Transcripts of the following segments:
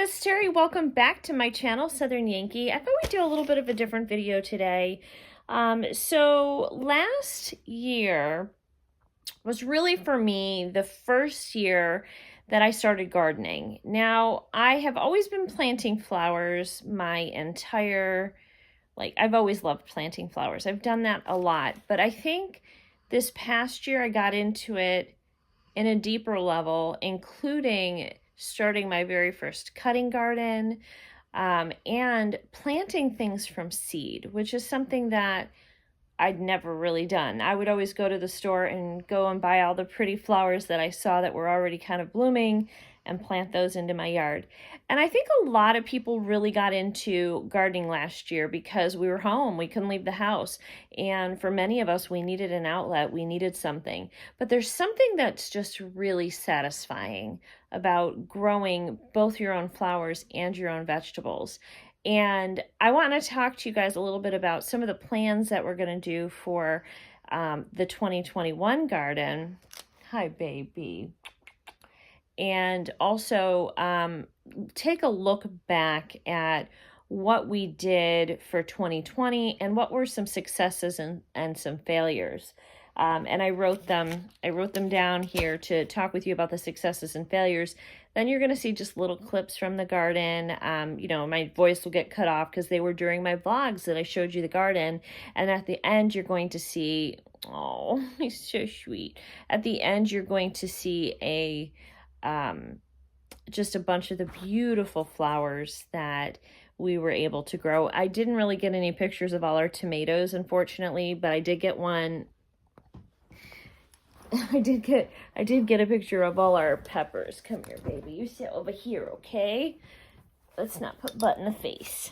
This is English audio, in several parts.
this is Terry. Welcome back to my channel, Southern Yankee. I thought we'd do a little bit of a different video today. So last year was really for me the first year that I started gardening. Now, I have always been planting flowers my entire, I've always loved planting flowers. I've done that a lot, but I think this past year I got into it in a deeper level, including starting my very first cutting garden, and planting things from seed, which is something that I'd never really done. I would always go to the store and go and buy all the pretty flowers that I saw that were already kind of blooming and plant those into my yard. And I think a lot of people really got into gardening last year because we were home, we couldn't leave the house. And for many of us, we needed an outlet, we needed something. But there's something that's just really satisfying about growing both your own flowers and your own vegetables. And I want to talk to you guys a little bit about some of the plans that we're going to do for the 2021 garden. Hi, baby. And also take a look back at what we did for 2020 and what were some successes and some failures. And I wrote them down here to talk with you about the successes and failures. Then you're going to see just little clips from the garden. My voice will get cut off because they were during my vlogs that I showed you the garden. And at the end, you're going to see, oh, he's so sweet. At the end, you're going to see just a bunch of the beautiful flowers that we were able to grow. I didn't really get any pictures of all our tomatoes, unfortunately, but I did get one. I did get a picture of all our peppers. Come here, baby. You sit over here, okay? Let's not put Butt in the face.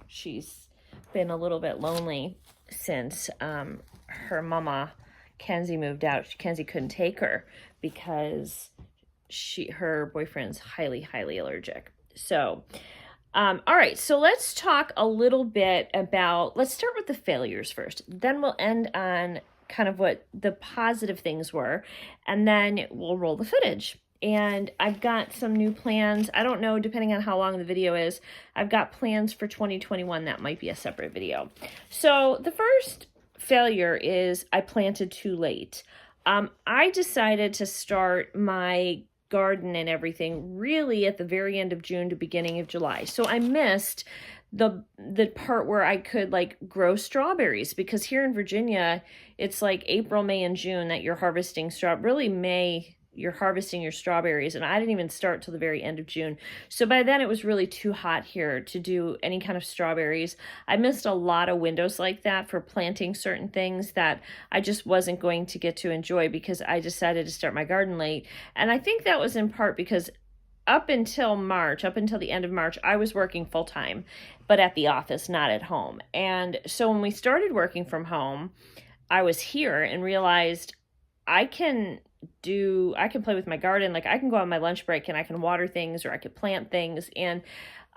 She's been a little bit lonely since her mama, Kenzie, moved out. Kenzie couldn't take her because her boyfriend's highly allergic. So, all right, so let's talk a little bit about, let's start with the failures first. Then we'll end on kind of what the positive things were, and then we'll roll the footage. And I've got some new plans. I don't know, depending on how long the video is, I've got plans for 2021. That might be a separate video. So the first failure is I planted too late. I decided to start my garden and everything really at the very end of June to beginning of July. So I missed the part where I could grow strawberries, because here in Virginia, it's like April, May, and June that you're harvesting really May, you're harvesting your strawberries, and I didn't even start till the very end of June. So by then it was really too hot here to do any kind of strawberries. I missed a lot of windows like that for planting certain things that I just wasn't going to get to enjoy because I decided to start my garden late. And I think that was in part because up until the end of March, I was working full time, but at the office, not at home. And so when we started working from home, I was here and realized I can play with my garden. I can go on my lunch break and I can water things, or I could plant things. And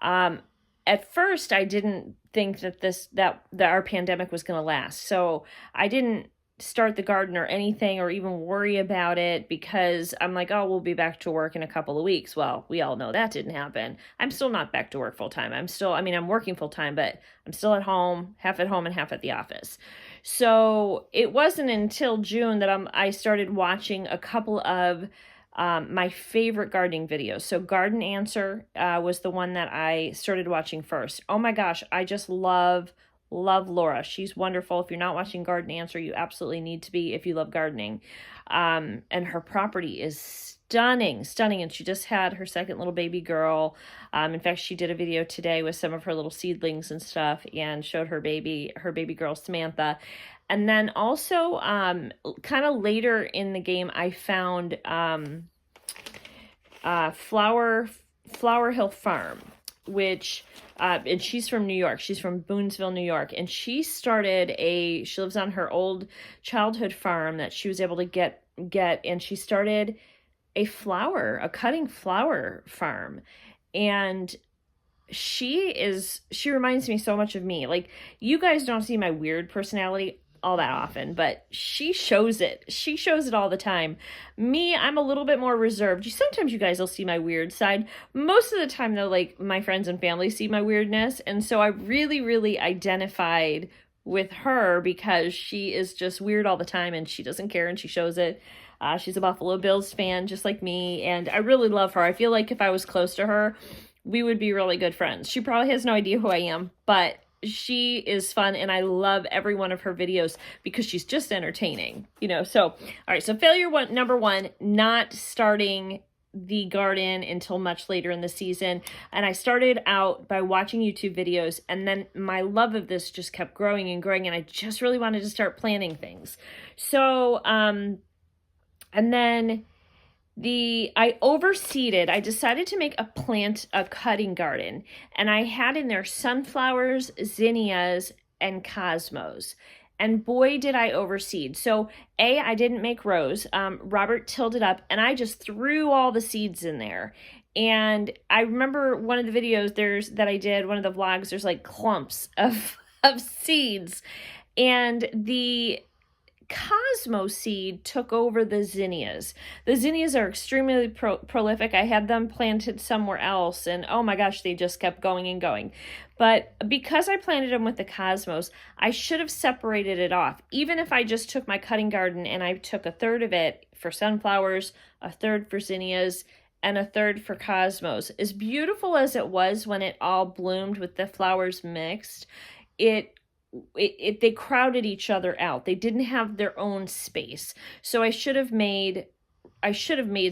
at first I didn't think that our pandemic was going to last. So I didn't start the garden or anything or even worry about it, because I'm like, oh, we'll be back to work in a couple of weeks. Well, we all know that didn't happen. I'm still not back to work full time. I'm working full time, but I'm still at home and half at the office. So it wasn't until June that I started watching a couple of my favorite gardening videos. So Garden Answer was the one that I started watching first. Oh my gosh, I just love Laura. She's wonderful. If you're not watching Garden Answer, you absolutely need to be if you love gardening. And her property is stunning. And she just had her second little baby girl. In fact, she did a video today with some of her little seedlings and stuff and showed her baby girl, Samantha. And then also, kind of later in the game, I found Flower Hill Farm, which and she's from New York. She's from Boonesville, New York. And she lives on her old childhood farm that she was able to get, and she started a cutting flower farm. And she reminds me so much of me. You guys don't see my weird personality. all that often, but she shows it. She shows it all the time. Me, I'm a little bit more reserved. Sometimes you guys will see my weird side. Most of the time, though, like, my friends and family see my weirdness, and so I really, really identified with her because she is just weird all the time, and she doesn't care, and she shows it. She's a Buffalo Bills fan, just like me, and I really love her. I feel like if I was close to her, we would be really good friends. She probably has no idea who I am, but she is fun, and I love every one of her videos because she's just entertaining, you know. So, all right, so failure number one, not starting the garden until much later in the season. And I started out by watching YouTube videos, and then my love of this just kept growing and growing, and I just really wanted to start planting things. So, and then I overseeded. I decided to make a cutting garden, and I had in there sunflowers, zinnias, and cosmos. And boy, did I overseed. So I didn't make rows. Robert tilled it up, and I just threw all the seeds in there. And I remember one of the videos that I did, one of the vlogs, there's like clumps of seeds. And the Cosmo seed took over the zinnias. The zinnias are extremely prolific. I had them planted somewhere else, and oh my gosh, they just kept going and going. But because I planted them with the cosmos, I should have separated it off. Even if I just took my cutting garden and I took a third of it for sunflowers, a third for zinnias, and a third for cosmos. As beautiful as it was when it all bloomed with the flowers mixed, they crowded each other out. They didn't have their own space. So I should have made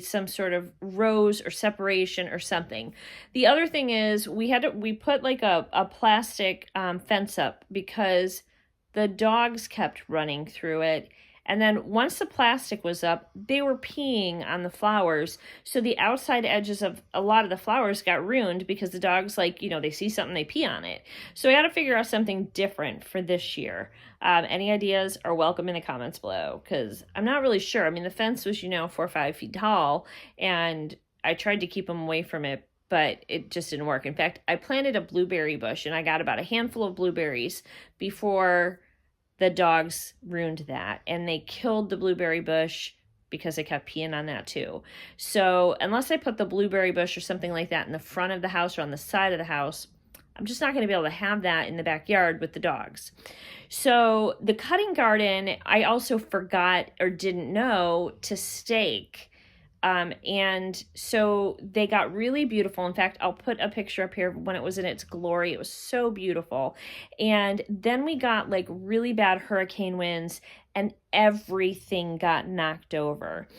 some sort of rows or separation or something. The other thing is we put like a plastic fence up because the dogs kept running through it. And then once the plastic was up, they were peeing on the flowers. So the outside edges of a lot of the flowers got ruined because the dogs, like, you know, they see something, they pee on it. So I got to figure out something different for this year. Any ideas are welcome in the comments below because I'm not really sure. I mean, the fence was, 4 or 5 feet tall, and I tried to keep them away from it, but it just didn't work. In fact, I planted a blueberry bush, and I got about a handful of blueberries before the dogs ruined that, and they killed the blueberry bush because they kept peeing on that too. So unless I put the blueberry bush or something like that in the front of the house or on the side of the house, I'm just not going to be able to have that in the backyard with the dogs. So the cutting garden, I also forgot or didn't know to stake. And so they got really beautiful. In fact, I'll put a picture up here when it was in its glory. It was so beautiful. And then we got like really bad hurricane winds, and everything got knocked over.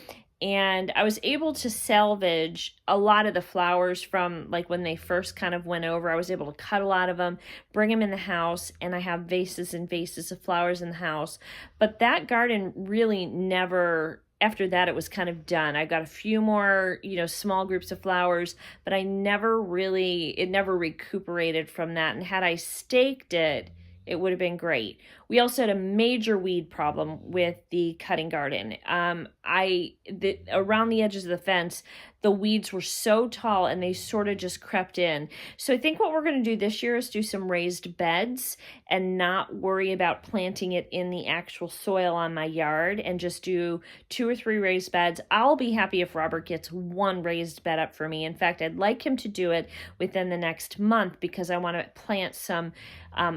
And I was able to salvage a lot of the flowers from like when they first kind of went over. I was able to cut a lot of them, bring them in the house, and I have vases and vases of flowers in the house. But that garden really never... After that, it was kind of done. I got a few more, small groups of flowers, but it never recuperated from that. And had I staked it, it would have been great. We also had a major weed problem with the cutting garden. Around the edges of the fence, the weeds were so tall and they sort of just crept in. So I think what we're going to do this year is do some raised beds and not worry about planting it in the actual soil on my yard, and just do 2 or 3 raised beds. I'll be happy if Robert gets 1 raised bed up for me. In fact, I'd like him to do it within the next month because I want to plant some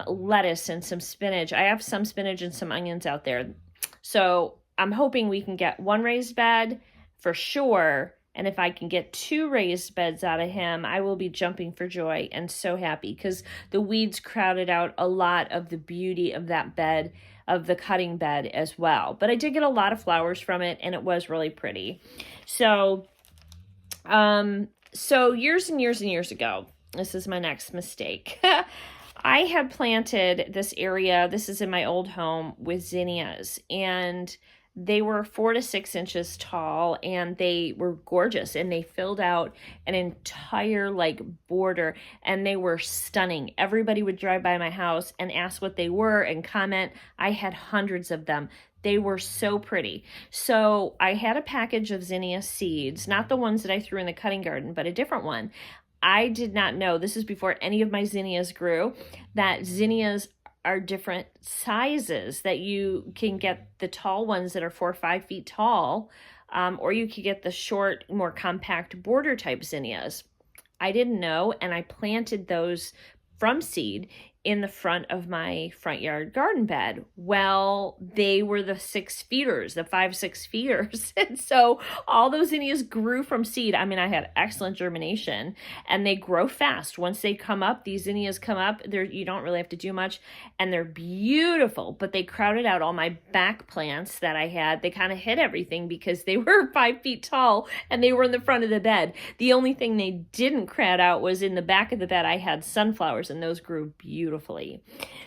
lettuce and some spinach. I have some spinach and some onions out there. So I'm hoping we can get 1 raised bed for sure. And if I can get 2 raised beds out of him, I will be jumping for joy and so happy, because the weeds crowded out a lot of the beauty of that bed, of the cutting bed as well. But I did get a lot of flowers from it, and it was really pretty. So, years and years and years ago, this is my next mistake. I had planted this area, this is in my old home, with zinnias, and they were 4 to 6 inches tall, and they were gorgeous, and they filled out an entire border, and they were stunning. Everybody would drive by my house and ask what they were and comment. I had hundreds of them. They were so pretty. So I had a package of Zinnia Seeds, not the ones that I threw in the cutting garden, but a different one. I did not know, this is before any of my zinnias grew, that zinnias are different sizes that you can get the tall ones that are 4 or 5 feet tall, or you could get the short, more compact border type zinnias. I didn't know, and I planted those from seed in the front of my front yard garden bed. Well, they were the 6-feeters, the 5-6 feeters. And so all those zinnias grew from seed. I mean, I had excellent germination, and they grow fast. Once they come up, these zinnias come up, you don't really have to do much, and they're beautiful, but they crowded out all my back plants that I had. They kind of hid everything because they were 5 feet tall and they were in the front of the bed. The only thing they didn't crowd out was in the back of the bed. I had sunflowers, and those grew beautifully.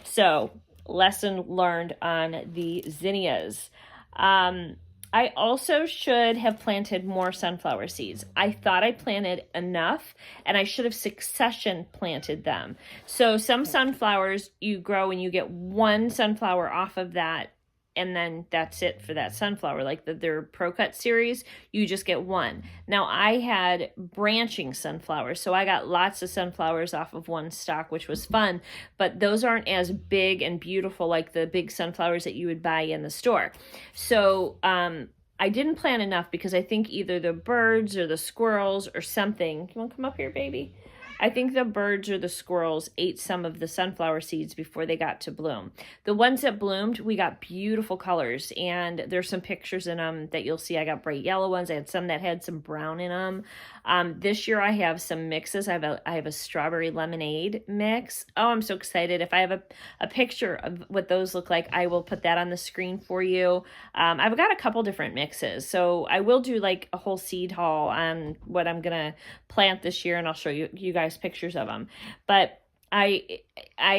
So, lesson learned on the zinnias. I also should have planted more sunflower seeds. I thought I planted enough, and I should have succession planted them. So some sunflowers you grow and you get one sunflower off of that, and then that's it for that sunflower. Like their Pro Cut series, you just get one. Now I had branching sunflowers, so I got lots of sunflowers off of one stalk, which was fun, but those aren't as big and beautiful like the big sunflowers that you would buy in the store. So I didn't plant enough because I think either the birds or the squirrels or something. You want to come up here, baby? I think the birds or the squirrels ate some of the sunflower seeds before they got to bloom. The ones that bloomed, we got beautiful colors, and there's some pictures in them that you'll see. I got bright yellow ones. I had some that had some brown in them. This year I have some mixes. I have a strawberry lemonade mix. Oh, I'm so excited. If I have a picture of what those look like, I will put that on the screen for you. I've got a couple different mixes, so I will do like a whole seed haul on what I'm gonna plant this year, and I'll show you guys pictures of them. But I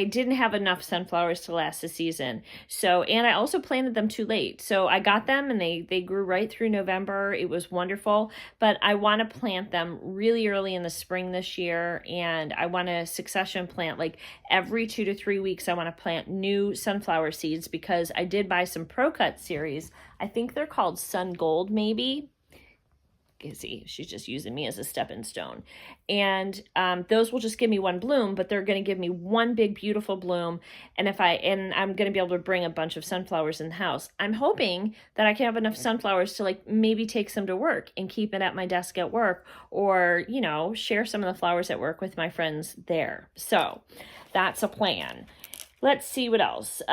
didn't have enough sunflowers to last the season. So, and I also planted them too late. So I got them and they grew right through November. It was wonderful, but I want to plant them really early in the spring this year. And I want to succession plant like every 2 to 3 weeks. I want to plant new sunflower seeds because I did buy some Pro Cut series. I think they're called Sun Gold, maybe. See, she's just using me as a stepping stone. And those will just give me one bloom, but they're going to give me one big beautiful bloom. And I'm going to be able to bring a bunch of sunflowers in the house. I'm hoping that I can have enough sunflowers to like maybe take some to work and keep it at my desk at work, or share some of the flowers at work with my friends there. So that's a plan. Let's see what else.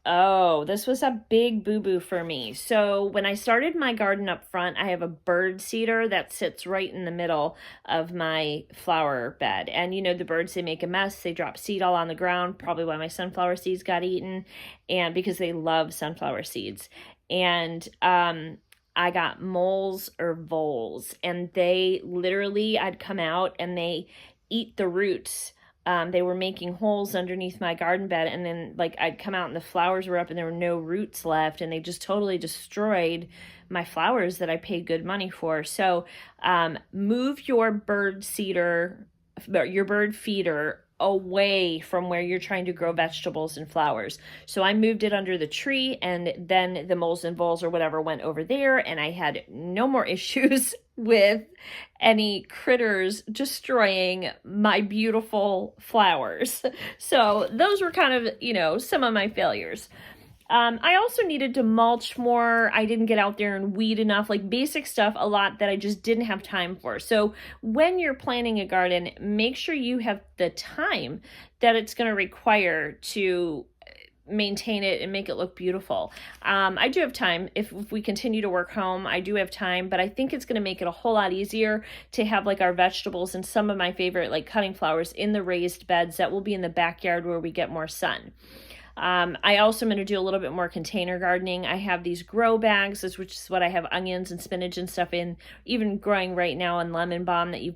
Oh, this was a big boo-boo for me. So when I started my garden up front, I have a bird seeder that sits right in the middle of my flower bed. And the birds, they make a mess. They drop seed all on the ground, probably why my sunflower seeds got eaten, and because they love sunflower seeds. And I got moles or voles, and they literally, I'd come out and they eat the roots. They were making holes underneath my garden bed, and then I'd come out and the flowers were up and there were no roots left, and they just totally destroyed my flowers that I paid good money for. So move your bird feeder away from where you're trying to grow vegetables and flowers. So I moved it under the tree, and then the moles and voles or whatever went over there, and I had no more issues with any critters destroying my beautiful flowers. So those were kind of, some of my failures. I also needed to mulch more. I didn't get out there and weed enough, like basic stuff, a lot that I just didn't have time for. So when you're planting a garden, make sure you have the time that it's going to require to maintain it and make it look beautiful. I do have time. If we continue to work home, I do have time, but I think it's going to make it a whole lot easier to have our vegetables and some of my favorite cutting flowers in the raised beds that will be in the backyard where we get more sun. I also am going to do a little bit more container gardening. I have these grow bags, which is what I have onions and spinach and stuff in, even growing right now in lemon balm that you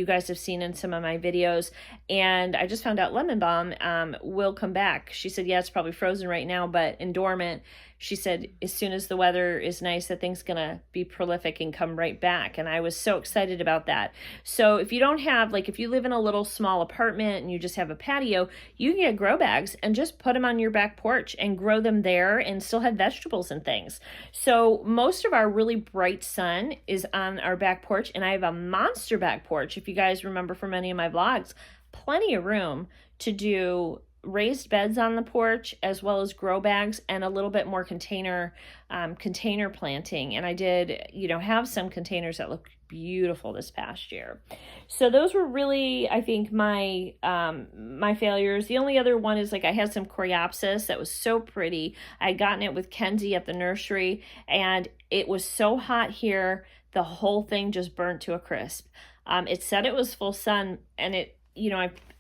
guys have seen in some of my videos. And I just found out lemon balm will come back. She said, yeah, it's probably frozen right now, but in dormant. She said, as soon as the weather is nice, that thing's going to be prolific and come right back. And I was so excited about that. So if you don't have, if you live in a little small apartment and you just have a patio, you can get grow bags and just put them on your back porch and grow them there and still have vegetables and things. So most of our really bright sun is on our back porch, and I have a monster back porch. If you guys remember from any of my vlogs, plenty of room to do raised beds on the porch as well as grow bags and a little bit more container planting. And I did, have some containers that look beautiful this past year. So those were really, I think, my my failures. The only other one is I had some coreopsis that was so pretty. I had gotten it with Kenzie at the nursery, and it was so hot here, the whole thing just burnt to a crisp. It said it was full sun, and it,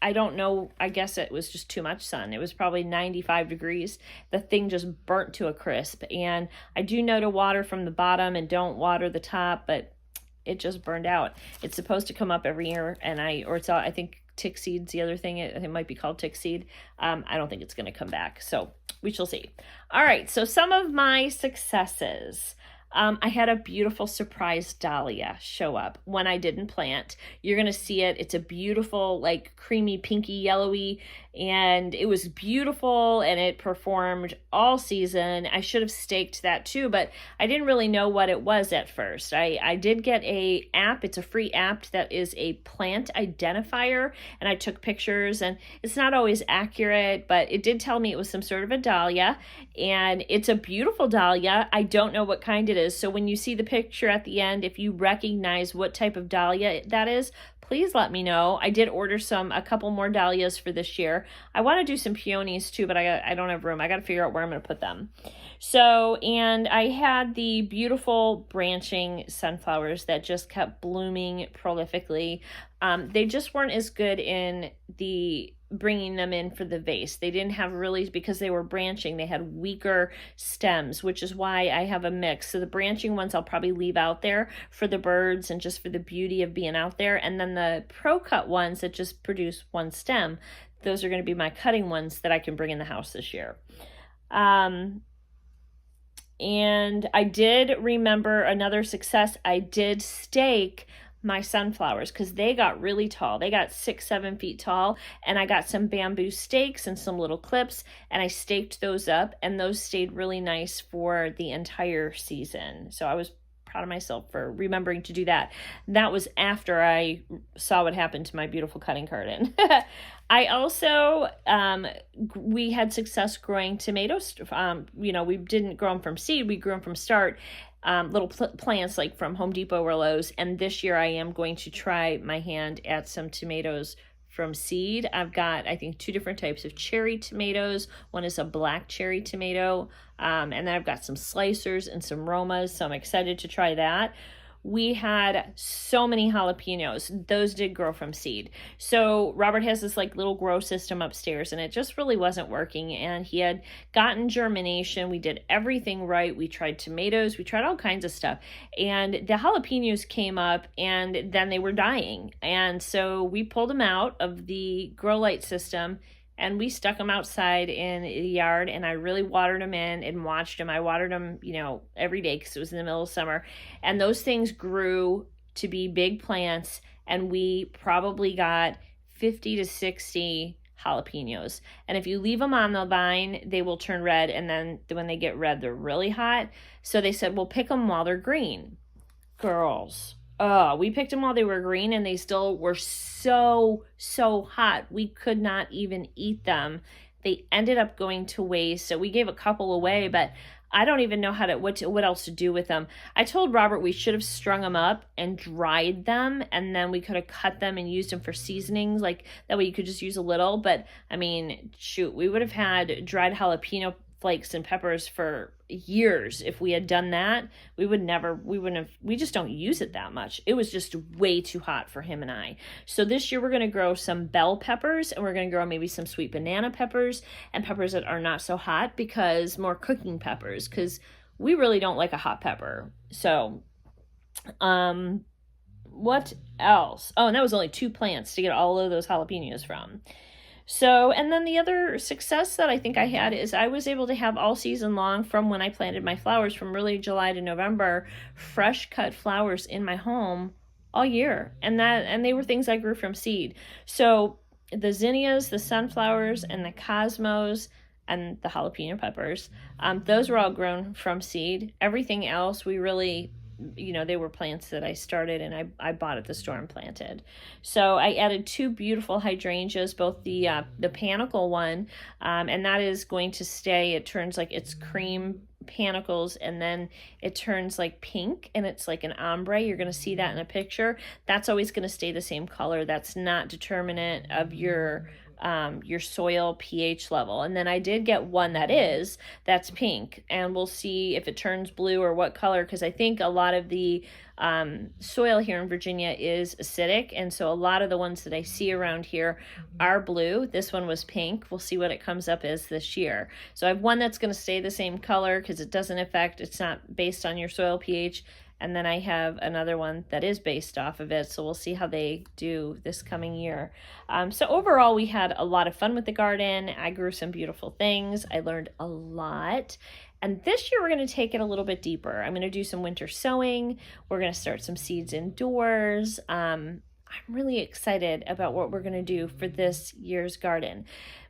I don't know, I guess it was just too much sun. It was probably 95 degrees. The thing just burnt to a crisp. And I do know to water from the bottom and don't water the top, but it just burned out. It's supposed to come up every year, and I think tick seed's the other thing. It might be called tick seed. I don't think it's going to come back, so we shall see. All right, so some of my successes. I had a beautiful surprise dahlia show up when I didn't plant. You're going to see it. It's a beautiful, creamy, pinky, yellowy, and it was beautiful, and it performed all season. I should have staked that too, but I didn't really know what it was at first. I did get a app. It's a free app that is a plant identifier, and I took pictures, and it's not always accurate, but it did tell me it was some sort of a dahlia, and it's a beautiful dahlia. I don't know what kind it is. So when you see the picture at the end, if you recognize what type of dahlia that is, please let me know. I did order a couple more dahlias for this year. I want to do some peonies too, but I don't have room. I got to figure out where I'm going to put them. So, and I had the beautiful branching sunflowers that just kept blooming prolifically. They just weren't as good in the bringing them in for the vase. They didn't have really, because they were branching, they had weaker stems, which is why I have a mix. So the branching ones I'll probably leave out there for the birds and just for the beauty of being out there. And then the pro cut ones that just produce one stem, those are going to be my cutting ones that I can bring in the house this year. And I did remember another success. I did stake my sunflowers because they got really tall. They got 6-7 feet tall, and I got some bamboo stakes and some little clips, and I staked those up, and those stayed really nice for the entire season. So I was proud of myself for remembering to do that. That was after I saw what happened to my beautiful cutting garden. I also, we had success growing tomatoes. We didn't grow them from seed, we grew them from start. Little plants from Home Depot or Lowe's. And this year I am going to try my hand at some tomatoes from seed. I've got, I think, 2 different types of cherry tomatoes. One is a black cherry tomato. And then I've got some slicers and some Romas. So I'm excited to try that. We had so many jalapenos. Those did grow from seed. So Robert has this little grow system upstairs, and it just really wasn't working. And he had gotten germination. We did everything right. We tried tomatoes. We tried all kinds of stuff. And the jalapenos came up, and then they were dying. And so we pulled them out of the grow light system, and we stuck them outside in the yard, and I really watered them in and watched them. I watered them, every day because it was in the middle of summer. And those things grew to be big plants, and we probably got 50 to 60 jalapenos. And if you leave them on the vine, they will turn red, and then when they get red, they're really hot. So they said, well, pick them while they're green. Girls. We picked them while they were green, and they still were so hot. We could not even eat them. They ended up going to waste. So we gave a couple away, but I don't even know what else to do with them. I told Robert we should have strung them up and dried them, and then we could have cut them and used them for seasonings. That way you could just use a little. But I mean, shoot, we would have had dried jalapeno flakes and peppers for years if we had done that. We just don't use it that much. It was just way too hot for him and I. So this year we're going to grow some bell peppers, and we're going to grow maybe some sweet banana peppers and peppers that are not so hot, because more cooking peppers, because we really don't like a hot pepper. So what else? Oh, and that was only 2 plants to get all of those jalapenos from. So, and then the other success that I think I had is I was able to have all season long, from when I planted my flowers, from really July to November, fresh cut flowers in my home all year. And they were things I grew from seed. So the zinnias, the sunflowers, and the cosmos, and the jalapeno peppers, those were all grown from seed. Everything else we really you know, they were plants that I started and I bought at the store and planted. So I added 2 beautiful hydrangeas, both the panicle one, and that is going to stay. It turns like it's cream panicles, and then it turns like pink, and it's like an ombre. You're going to see that in a picture. That's always going to stay the same color. That's not determinant of your soil pH level. And then I did get one that's pink, and we'll see if it turns blue or what color, because I think a lot of the soil here in Virginia is acidic, and so a lot of the ones that I see around here are blue. This one was pink. We'll see what it comes up as this year. So I have one that's going to stay the same color because it doesn't affect, it's not based on your soil pH. And then I have another one that is based off of it. So we'll see how they do this coming year. So overall, we had a lot of fun with the garden. I grew some beautiful things. I learned a lot. And this year, we're going to take it a little bit deeper. I'm going to do some winter sowing. We're going to start some seeds indoors. I'm really excited about what we're going to do for this year's garden.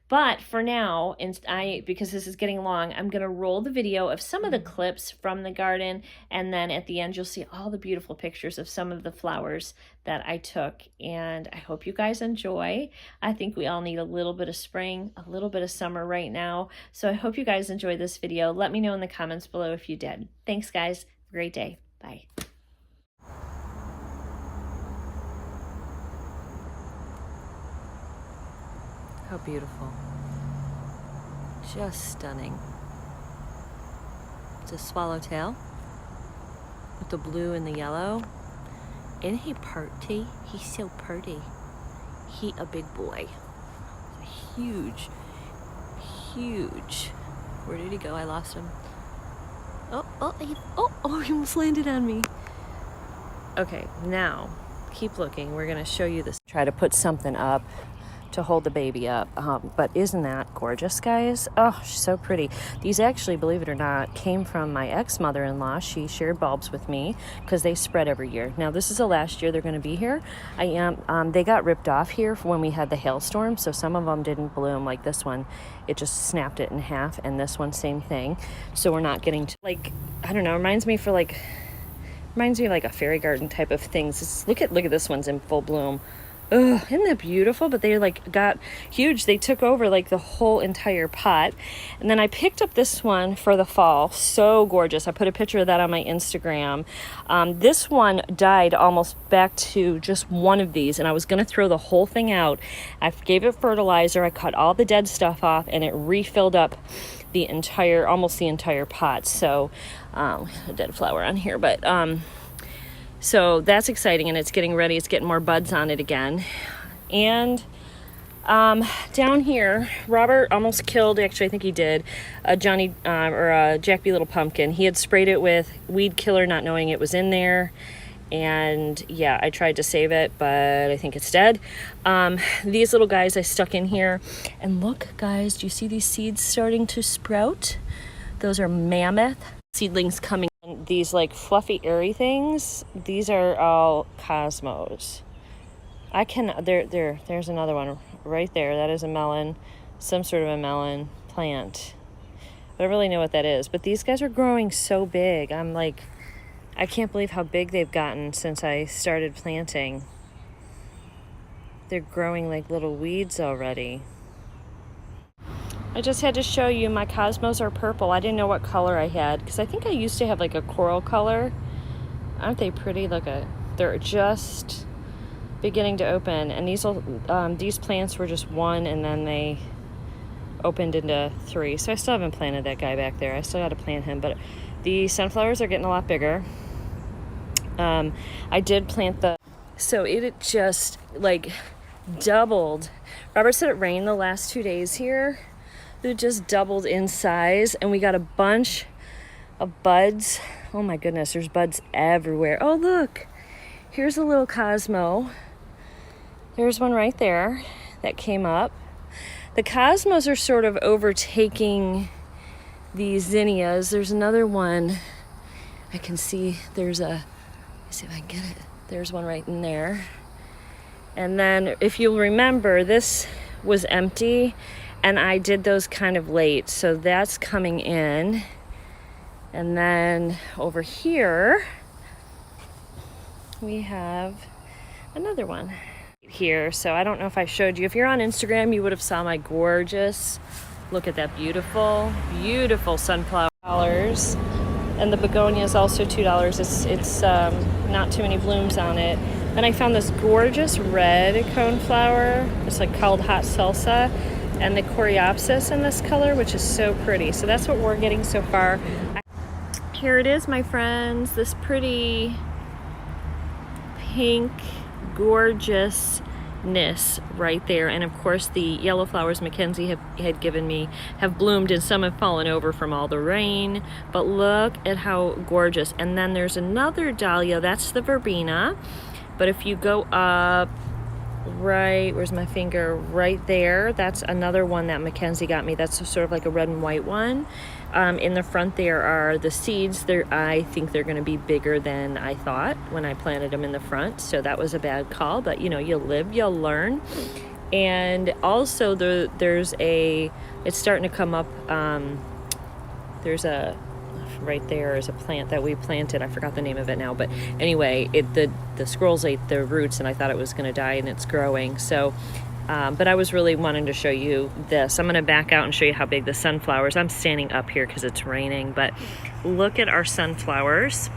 But for now, because this is getting long, I'm going to roll the video of some of the clips from the garden, and then at the end you'll see all the beautiful pictures of some of the flowers that I took, and I hope you guys enjoy. I think we all need a little bit of spring, a little bit of summer right now, so I hope you guys enjoy this video. Let me know in the comments below if you did. Thanks guys, have a great day, bye. How beautiful. Just stunning. It's a swallowtail with the blue and the yellow. Isn't he pretty? He's so pretty. He a big boy. Huge. Where did he go? I lost him. He almost landed on me. Okay, now keep looking. We're gonna show you this. Try to put something up to hold the baby up, but isn't that gorgeous, guys? Oh, she's so pretty. These actually, believe it or not, came from my ex-mother-in-law. She shared bulbs with me because they spread every year. Now this is the last year they're going to be here. They got ripped off here when we had the hailstorm, so some of them didn't bloom. Like this one, it just snapped it in half, and this one, same thing. So we're not getting to, like, I don't know, reminds me of like a fairy garden type of things. Look at this one's in full bloom. Ugh, isn't that beautiful? But they like got huge. They took over like the whole entire pot. And then I picked up this one for the fall. So gorgeous. I put a picture of that on my Instagram. This one died almost back to just one of these, and I was going to throw the whole thing out. I gave it fertilizer. I cut all the dead stuff off, and it refilled up almost the entire pot. So a dead flower on here, but so that's exciting, and it's getting ready. It's getting more buds on it again. And down here, Robert almost killed, actually I think he did, a Jack B. Little Pumpkin. He had sprayed it with weed killer not knowing it was in there. And yeah, I tried to save it, but I think it's dead. These little guys I stuck in here. And look, guys, do you see these seeds starting to sprout? Those are mammoth seedlings coming. These like fluffy airy things, these are all cosmos. There's another one right there. That is a melon, some sort of a melon plant. I don't really know what that is, but these guys are growing so big. I'm like, I can't believe how big they've gotten since I started planting. They're growing like little weeds already. I just had to show you my cosmos are purple. I didn't know what color I had because I think I used to have like a coral color. Aren't they pretty? Look at, they're just beginning to open, and these plants were just one, and then they opened into 3. So I still haven't planted that guy back there. I still got to plant him, but the sunflowers are getting a lot bigger. I did plant so it just like doubled. Robert said it rained the last 2 days here. It just doubled in size, and we got a bunch of buds. Oh my goodness, there's buds everywhere. Oh look, here's a little cosmo. There's one right there that came up. The cosmos are sort of overtaking the zinnias. There's another one I can see. Let's see if I can get it. There's one right in there. And then if you'll remember, this was empty, and I did those kind of late, so that's coming in. And then over here, we have another one here. So I don't know if I showed you. If you're on Instagram, you would have saw my gorgeous, look at that beautiful, beautiful sunflower colors. And the begonia is also $2. It's not too many blooms on it. And I found this gorgeous red coneflower. It's like called hot salsa. And the coreopsis in this color, which is so pretty. So that's what we're getting so far. Here it is, my friends. This pretty pink gorgeousness right there. And of course the yellow flowers Mackenzie had given me have bloomed, and some have fallen over from all the rain, but look at how gorgeous. And then there's another dahlia, that's the verbena. But if you go up right, where's my finger, right there, that's another one that Mackenzie got me. That's sort of like a red and white one. In the front there are the seeds. I think they're going to be bigger than I thought when I planted them in the front, so that was a bad call, but you know, you live, you'll learn. And also it's starting to come up, there's a, right there is a plant that we planted. I forgot the name of it now, but anyway, the squirrels ate the roots and I thought it was going to die, and it's growing. So but I was really wanting to show you this. I'm going to back out and show you how big the sunflowers. I'm standing up here because it's raining, but look at our sunflowers.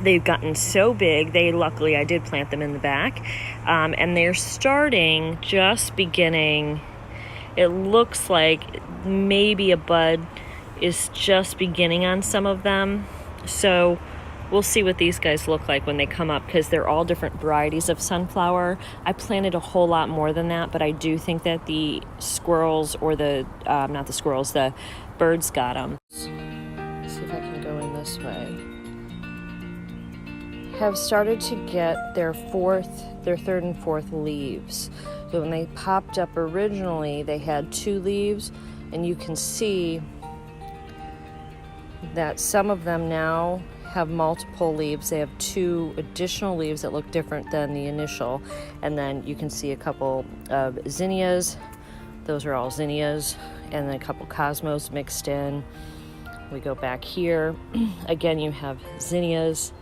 They've gotten so big. Luckily I did plant them in the back, and they're starting, just beginning. It looks like maybe a bud is just beginning on some of them. So we'll see what these guys look like when they come up, because they're all different varieties of sunflower. I planted a whole lot more than that, but I do think that the squirrels, or not the squirrels, the birds got them. Let's see if I can go in this way. Have started to get their third and fourth leaves. So when they popped up originally, they had 2 leaves, and you can see that some of them now have multiple leaves. They have 2 additional leaves that look different than the initial. And then you can see a couple of zinnias. Those are all zinnias. And then a couple cosmos mixed in. We go back here. Again, you have zinnias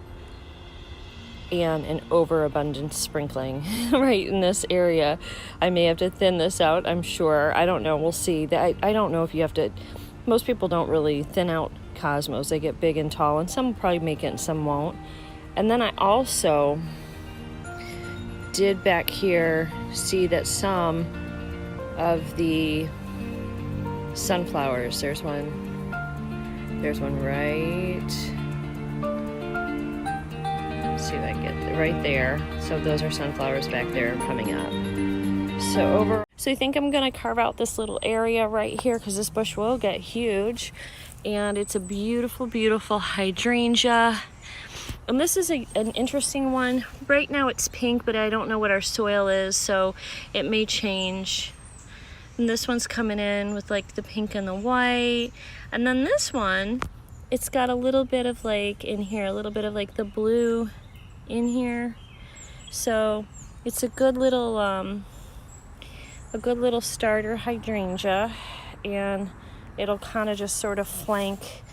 and an overabundant sprinkling right in this area. I may have to thin this out, I'm sure. I don't know, we'll see. I don't know if you have to, most people don't really thin out cosmos. They get big and tall, and some will probably make it and some won't. And then I also did back here see that some of the sunflowers, there's one right, let's see if I can get it right there. So those are sunflowers back there coming up. So I think I'm gonna carve out this little area right here, because this bush will get huge. And it's a beautiful, beautiful hydrangea. And this is an interesting one. Right now it's pink, but I don't know what our soil is, so it may change. And this one's coming in with like the pink and the white. And then this one, it's got a little bit of like in here, a little bit of like the blue in here. So it's a good little starter hydrangea, and it'll kind of just sort of flank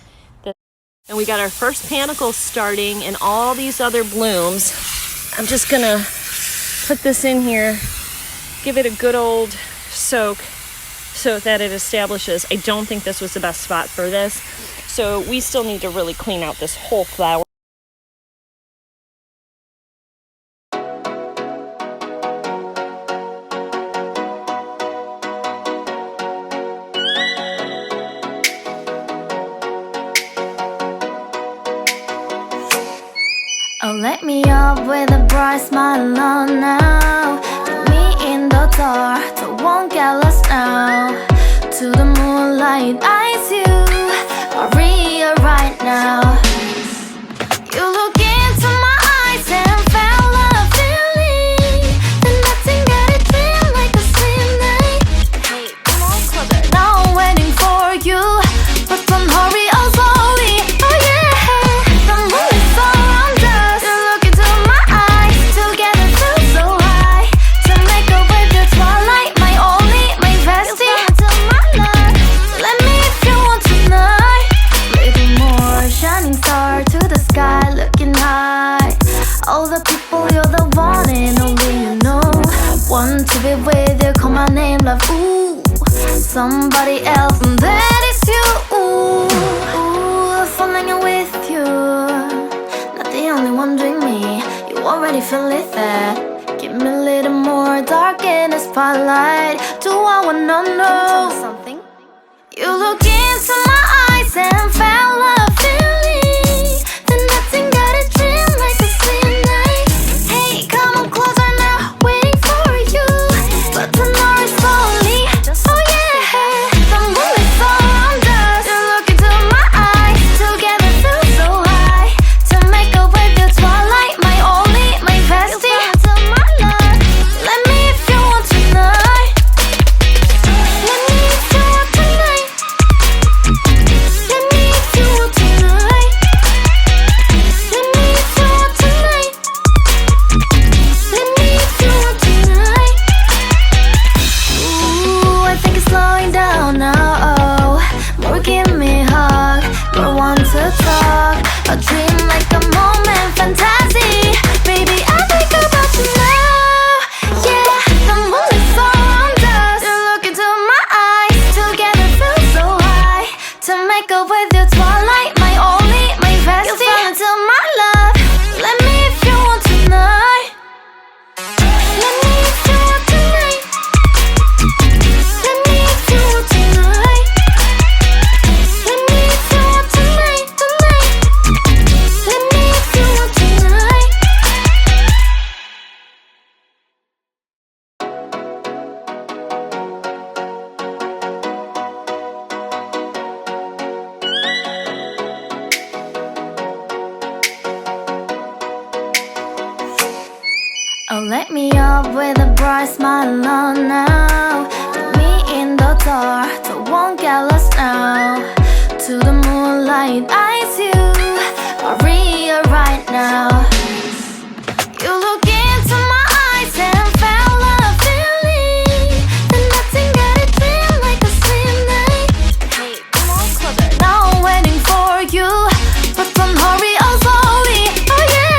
this. And we got our first panicles starting and all these other blooms. I'm just gonna put this in here, give it a good old soak so that it establishes. I don't think this was the best spot for this, so we still need to really clean out this whole flower. Oh, let me up with a bright smile on now. Put me in the dark, so won't get lost now. To the moonlight, eyes you, Maria right now. You look into my eyes and felt a feeling. Then nothing got it feel like a same night. Hey, come on closer. Now I'm waiting for you, but don't hurry, oh slowly. Oh yeah, the moon is around us. You look into my eyes, together feel so high. To make a way the twilight, my only, my bestie. You come into my life, let me if you want tonight. Little more shining star to the sky, looking Want to be with you, call my name, love. Ooh, somebody else, and that is you. Ooh, falling with you. Not the only one doing me. You already feel it there. Give me a little more dark in the spotlight. Do I wanna know? Can you tell me something? You look into my eyes and felt love feeling. Then nothing got a dream like a same night. Hey, come on closer now, waiting for you. But tomorrow is slowly. Oh yeah, the moon is around us. You look into my eyes, together feel so high. To make up with the twilight, my only, my bestie. You my love. Let me if you want tonight. Let me if you want tonight. Let me if you want tonight. Let me if you want tonight. Let me if you want tonight. Ooh, I think it's slowing down now. Oh, more give me a hug, more want to talk. A dream like a moment, fantasy. Baby, I think about you now. Yeah, the moon is around us. You look into my eyes, together feel so high. To make up with your twilight, my only, my bestie. You fell into my love. Let me if you want tonight. Let me if you want tonight. Let me if you want tonight. Let me if you want tonight, tonight. Let me if you want tonight. Oh, let me up with a bright smile on now. Put me in the dark, so won't get lost now. To the moonlight, eyes you, Maria right now. You look into my eyes and felt love feeling. Then nothing got a dream like a same night. Hey, come on closer. Now I'm waiting for you, but don't hurry, oh slowly. Oh yeah,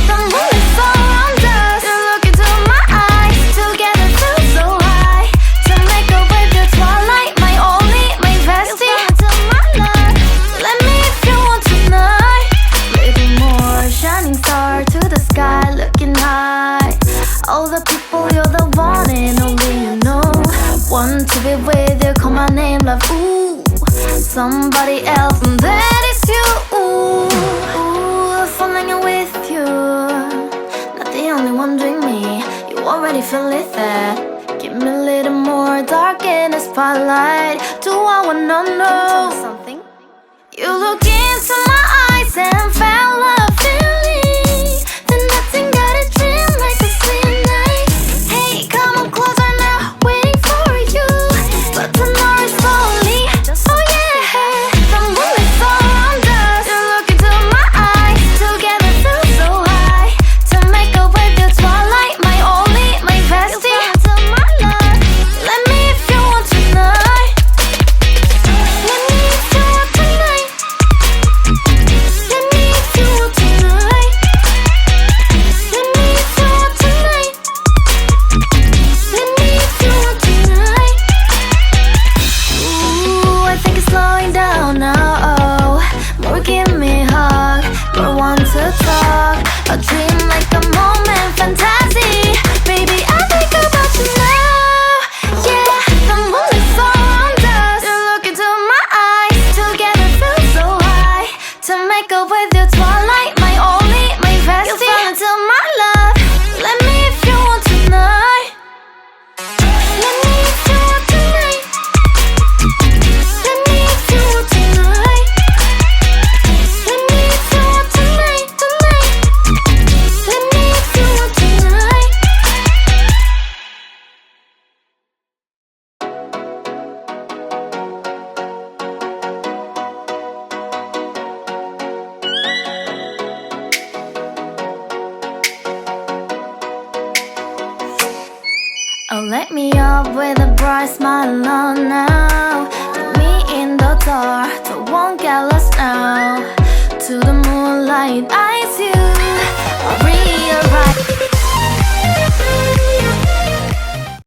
the moon is around us. You look into my eyes, together feel so high. To make up with your twilight, my only, my bestie. You my love. Let me if you want tonight. Little more shining star to the sky, looking high. All the people, you're the one and only you know. Want to be with you, call my name, love. Ooh, somebody else, and that is you. Ooh, falling with you. Not the only one doing me. You already feel it there. Give me a little more dark in the spotlight. Do I wanna know? Can you tell me something? You look into my eyes and felt love feeling. Then nothing got a dream like a same night. Hey, come on closer now, waiting for you. But tomorrow is slowly. Oh yeah, the moon is around us. You look into my eyes, together feel so high. To make up with your twilight, my only, my bestie. You my love. Let me if you want tonight. Let me if you want tonight. Let me if you want tonight. Let me if you want tonight. Let me if you want tonight. Ooh, I think it's slowing down now. Oh, more give me a hug, more want to talk. A dream like a moment, fantasy. Baby, I think about you now. Yeah, the moon is around us. You look into my eyes, together feel so high. To make up with your twilight, my only, my bestie. You fell into my love. Let me if you want tonight. Let me if you want tonight. Let me if you want tonight. Let me if you want tonight, tonight. Let me if you want tonight. Oh, let me up with a bright smile on now. Put me in the dark, so won't get lost now. To the moonlight, eyes you, Maria right.